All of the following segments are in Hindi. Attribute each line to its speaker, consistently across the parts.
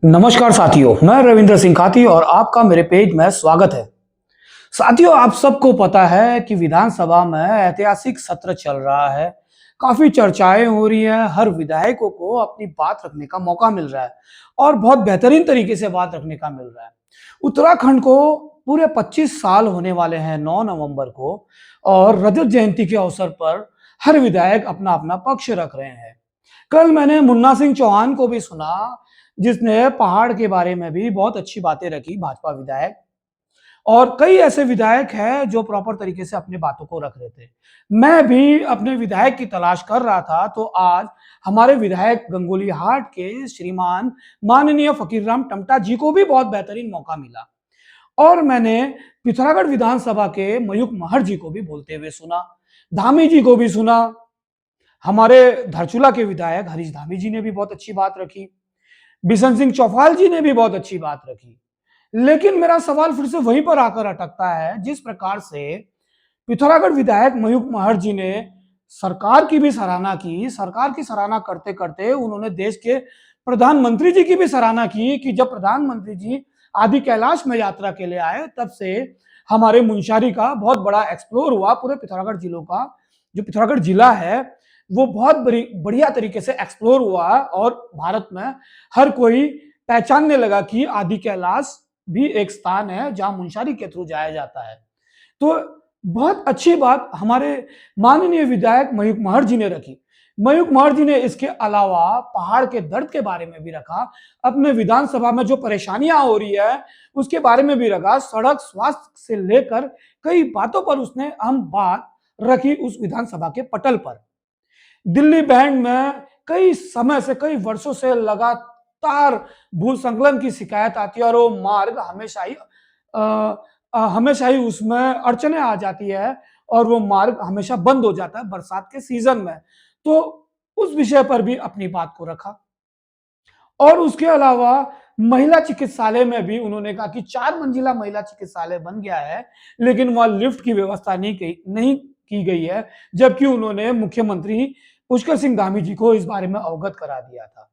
Speaker 1: नमस्कार साथियों, मैं रविंद्र सिंह खाती और आपका मेरे पेज में स्वागत है। साथियों, आप सबको पता है कि विधानसभा में ऐतिहासिक सत्र चल रहा है। काफी चर्चाएं हो रही हैं, हर विधायकों को अपनी बात रखने का मौका मिल रहा है और बहुत बेहतरीन तरीके से बात रखने का मिल रहा है। उत्तराखंड को पूरे 25 साल होने वाले हैं 9 नवंबर को और रजत जयंती के अवसर पर हर विधायक अपना अपना पक्ष रख रहे हैं। कल मैंने मुन्ना सिंह चौहान को भी सुना, जिसने पहाड़ के बारे में भी बहुत अच्छी बातें रखी, भाजपा विधायक। और कई ऐसे विधायक हैं जो प्रॉपर तरीके से अपनी बातों को रख रहे थे। मैं भी अपने विधायक की तलाश कर रहा था, तो आज हमारे विधायक गंगोली हाट के श्रीमान माननीय फकीरराम टमटा जी को भी बहुत बेहतरीन मौका मिला और मैंने पिथौरागढ़ विधानसभा के मयूख महर जी को भी बोलते हुए सुना, धामी जी को भी सुना। हमारे धारचूला के विधायक हरीश धामी जी ने भी बहुत अच्छी बात रखी। बिशन सिंह चौफाल जी ने भी बहुत अच्छी बात रखी। लेकिन मेरा सवाल फिर से वहीं पर आकर अटकता है, जिस प्रकार से पिथौरागढ़ विधायक मयूख महर जी ने सरकार की भी सराहना की, सरकार की सराहना करते करते उन्होंने देश के प्रधानमंत्री जी की भी सराहना की कि जब प्रधानमंत्री जी आदि कैलाश में यात्रा के लिए आए, तब से हमारे मुंशियारी का बहुत बड़ा एक्सप्लोर हुआ। पूरे पिथौरागढ़ जिलों का जो पिथौरागढ़ जिला है वो बहुत बढ़िया तरीके से एक्सप्लोर हुआ और भारत में हर कोई पहचानने लगा कि आदि कैलाश भी एक स्थान है जहां मुंशियारी के थ्रू जाया जाता है। तो बहुत अच्छी बात हमारे माननीय विधायक मयूख महर जी ने रखी। मयूख महर जी ने इसके अलावा पहाड़ के दर्द के बारे में भी रखा, अपने विधानसभा में जो परेशानियां हो रही है उसके बारे में भी रखा। सड़क, स्वास्थ्य से लेकर कई बातों पर उसने अहम बात रखी उस विधानसभा के पटल पर। दिल्ली बैंड में कई समय से, कई वर्षों से लगातार भू संकलन की शिकायत आती है और वो मार्ग हमेशा ही उसमें अड़चने आ जाती है और वो मार्ग हमेशा बंद हो जाता है बरसात के सीजन में। तो उस विषय पर भी अपनी बात को रखा और उसके अलावा महिला चिकित्सालय में भी उन्होंने कहा कि 4 मंजिला महिला चिकित्सालय बन गया है, लेकिन वहां लिफ्ट की व्यवस्था नहीं की गई है, जबकि उन्होंने मुख्यमंत्री पुष्कर सिंह धामी जी को इस बारे में अवगत करा दिया था।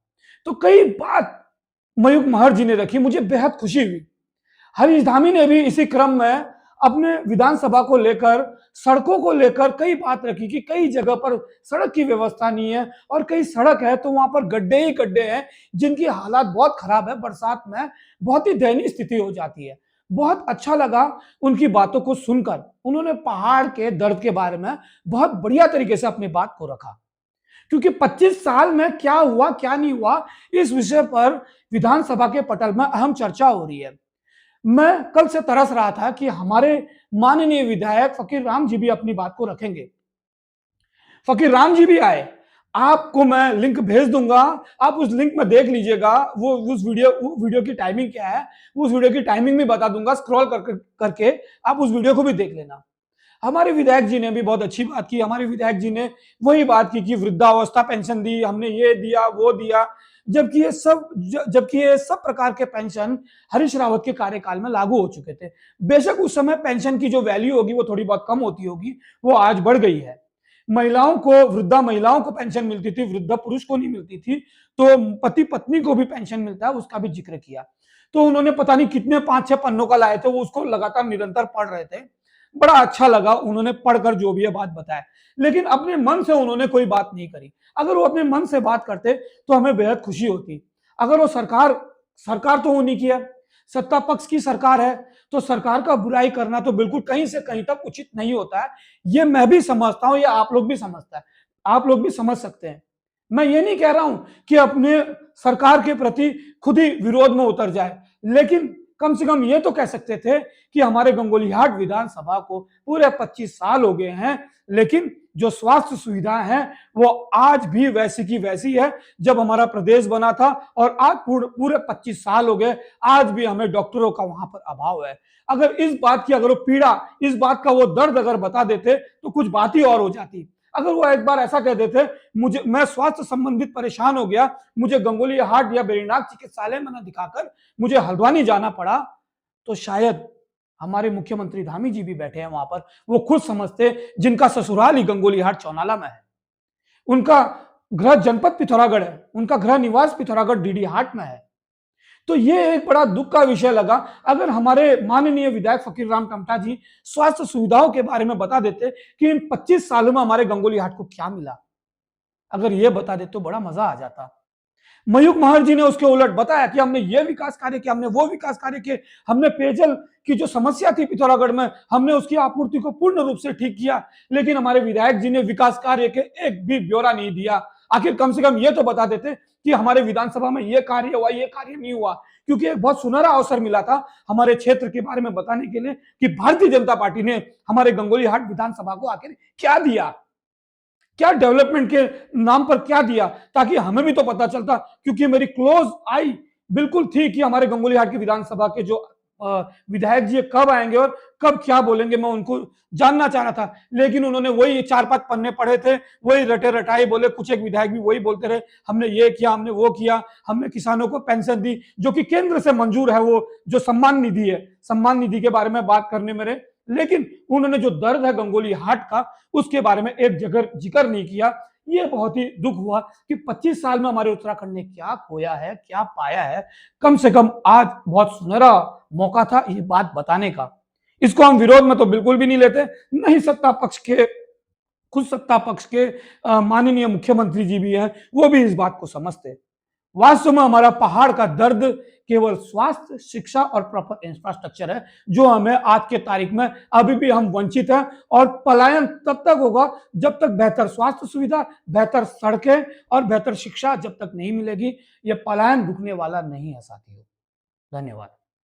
Speaker 1: तो कई बात मयूख महर जी ने रखी, मुझे बेहद खुशी हुई। हरीश धामी ने भी इसी क्रम में अपने विधानसभा को लेकर, सड़कों को लेकर कई बात रखी कि कई जगह पर सड़क की व्यवस्था नहीं है और कई सड़क है तो वहां पर गड्ढे ही गड्ढे हैं जिनकी हालात बहुत खराब है। बरसात में बहुत ही दयनीय स्थिति हो जाती है। बहुत अच्छा लगा उनकी बातों को सुनकर। उन्होंने पहाड़ के दर्द के बारे में बहुत बढ़िया तरीके से अपनी बात को रखा, क्योंकि 25 साल में क्या हुआ क्या नहीं हुआ इस विषय पर विधानसभा के पटल में अहम चर्चा हो रही है। मैं कल से तरस रहा था कि हमारे माननीय विधायक फकीर राम जी भी अपनी बात को रखेंगे। फकीर राम जी भी आए, आपको मैं लिंक भेज दूंगा, आप उस लिंक में देख लीजिएगा। वो उस वीडियो की टाइमिंग क्या है, उस वीडियो की टाइमिंग भी बता दूंगा, स्क्रॉल करके आप उस वीडियो को भी देख लेना। हमारे विधायक जी ने भी बहुत अच्छी बात की। हमारे विधायक जी ने वही बात की कि वृद्धावस्था पेंशन दी, हमने ये दिया वो दिया, जबकि ये सब प्रकार के पेंशन हरीश रावत के कार्यकाल में लागू हो चुके थे। बेशक उस समय पेंशन की जो वैल्यू होगी वो थोड़ी बहुत कम होती होगी, वो आज बढ़ गई है। महिलाओं को, वृद्धा महिलाओं को पेंशन मिलती थी, वृद्धा पुरुष को नहीं मिलती थी। तो पति पत्नी को भी पेंशन मिलता है, उसका भी जिक्र किया। तो उन्होंने पता नहीं कितने 5-6 पन्नों का लाए थे, वो उसको लगातार निरंतर पढ़ रहे थे। बड़ा अच्छा लगा उन्होंने पढ़कर जो भी है बात बताया, लेकिन अपने मन से उन्होंने कोई बात नहीं करी। अगर वो अपने मन से बात करते तो हमें बेहद खुशी होती। अगर वो सरकार तो उन्हीं की है, सत्ता पक्ष की सरकार है, तो सरकार का बुराई करना तो बिल्कुल कहीं से कहीं तक उचित नहीं होता है। ये मैं भी समझता हूं, ये आप लोग भी समझता है, आप लोग भी समझ सकते हैं। मैं ये नहीं कह रहा हूं कि अपने सरकार के प्रति खुद ही विरोध में उतर जाए, लेकिन कम से कम ये तो कह सकते थे कि हमारे गंगोलीहाट विधानसभा को पूरे 25 साल हो गए हैं, लेकिन जो स्वास्थ्य सुविधाएं हैं वो आज भी वैसी की वैसी है जब हमारा प्रदेश बना था। और आज पूरे 25 साल हो गए, आज भी हमें डॉक्टरों का वहां पर अभाव है। अगर वो पीड़ा, इस बात का वो दर्द अगर बता देते तो कुछ बात ही और हो जाती। अगर वो एक बार ऐसा कह देते, मैं स्वास्थ्य संबंधित परेशान हो गया, मुझे गंगोली हाट या बेरीनाग चिकित्सालय में न दिखाकर मुझे हल्द्वानी जाना पड़ा, तो शायद हमारे मुख्यमंत्री धामी जी भी बैठे हैं वहां पर, वो खुद समझते, जिनका ससुराल ही गंगोली हाट चौनाला में है। उनका गृह जनपद पिथौरागढ़ है, उनका गृह निवास पिथौरागढ़ डीडी हाट में है। तो ये एक बड़ा दुख का विषय लगा। अगर हमारे माननीय विधायक फकीर राम टमटा जी स्वास्थ्य सुविधाओं के बारे में बता देते कि इन 25 सालों में हमारे गंगोली हाट को क्या मिला, अगर ये बता देते तो बड़ा मजा आ जाता। मयूख महर जी ने उसके उलट बताया कि हमने ये विकास कार्य किए, हमने वो विकास कार्य किए, हमने पेयजल की जो समस्या थी पिथौरागढ़ में, हमने उसकी आपूर्ति को पूर्ण रूप से ठीक किया। लेकिन हमारे विधायक जी ने विकास कार्य के एक भी ब्यौरा नहीं दिया। आखिर कम से कम ये तो बता देते कि हमारे विधानसभा में ये कार्य हुआ, ये कार्य नहीं हुआ। क्योंकि एक बहुत सुनहरा अवसर मिला था हमारे क्षेत्र के बारे में बताने के लिए कि भारतीय जनता पार्टी ने हमारे गंगोली हाट विधानसभा को आखिर क्या दिया, क्या डेवलपमेंट के नाम पर क्या दिया, ताकि हमें भी तो पता चलता। क्योंकि मेरी क्लोज आई बिल्कुल थी कि हमारे गंगोली हाट की विधानसभा के जो विधायक जी कब आएंगे और कब क्या बोलेंगे, मैं उनको जानना चाह रहा था। लेकिन उन्होंने वही 4-5 पन्ने पढ़े थे, वही रटे रटाई बोले। कुछ एक विधायक भी वही बोलते रहे, हमने ये किया, हमने वो किया, हमने किसानों को पेंशन दी जो कि केंद्र से मंजूर है, वो जो सम्मान निधि है, सम्मान निधि के बारे में बात करने मेरे। लेकिन उन्होंने जो दर्द है गंगोली हाट का, उसके बारे में एक जगह जिक्र नहीं किया। ये बहुत ही दुख हुआ कि 25 साल में हमारे उत्तराखंड ने क्या खोया है, क्या पाया है। कम से कम आज बहुत सुनहरा मौका था ये बात बताने का। इसको हम विरोध में तो बिल्कुल भी नहीं लेते, नहीं सत्ता पक्ष के, खुद सत्ता पक्ष के माननीय मुख्यमंत्री जी भी हैं, वो भी इस बात को समझते। वास्तव में हमारा पहाड़ का दर्द केवल स्वास्थ्य, शिक्षा और प्रॉपर इंफ्रास्ट्रक्चर है, जो हमें आज के तारीख में अभी भी हम वंचित हैं। और पलायन तब तक होगा जब तक बेहतर स्वास्थ्य सुविधा, बेहतर सड़कें और बेहतर शिक्षा जब तक नहीं मिलेगी। ये पलायन रुकने वाला नहीं है साथियों। धन्यवाद।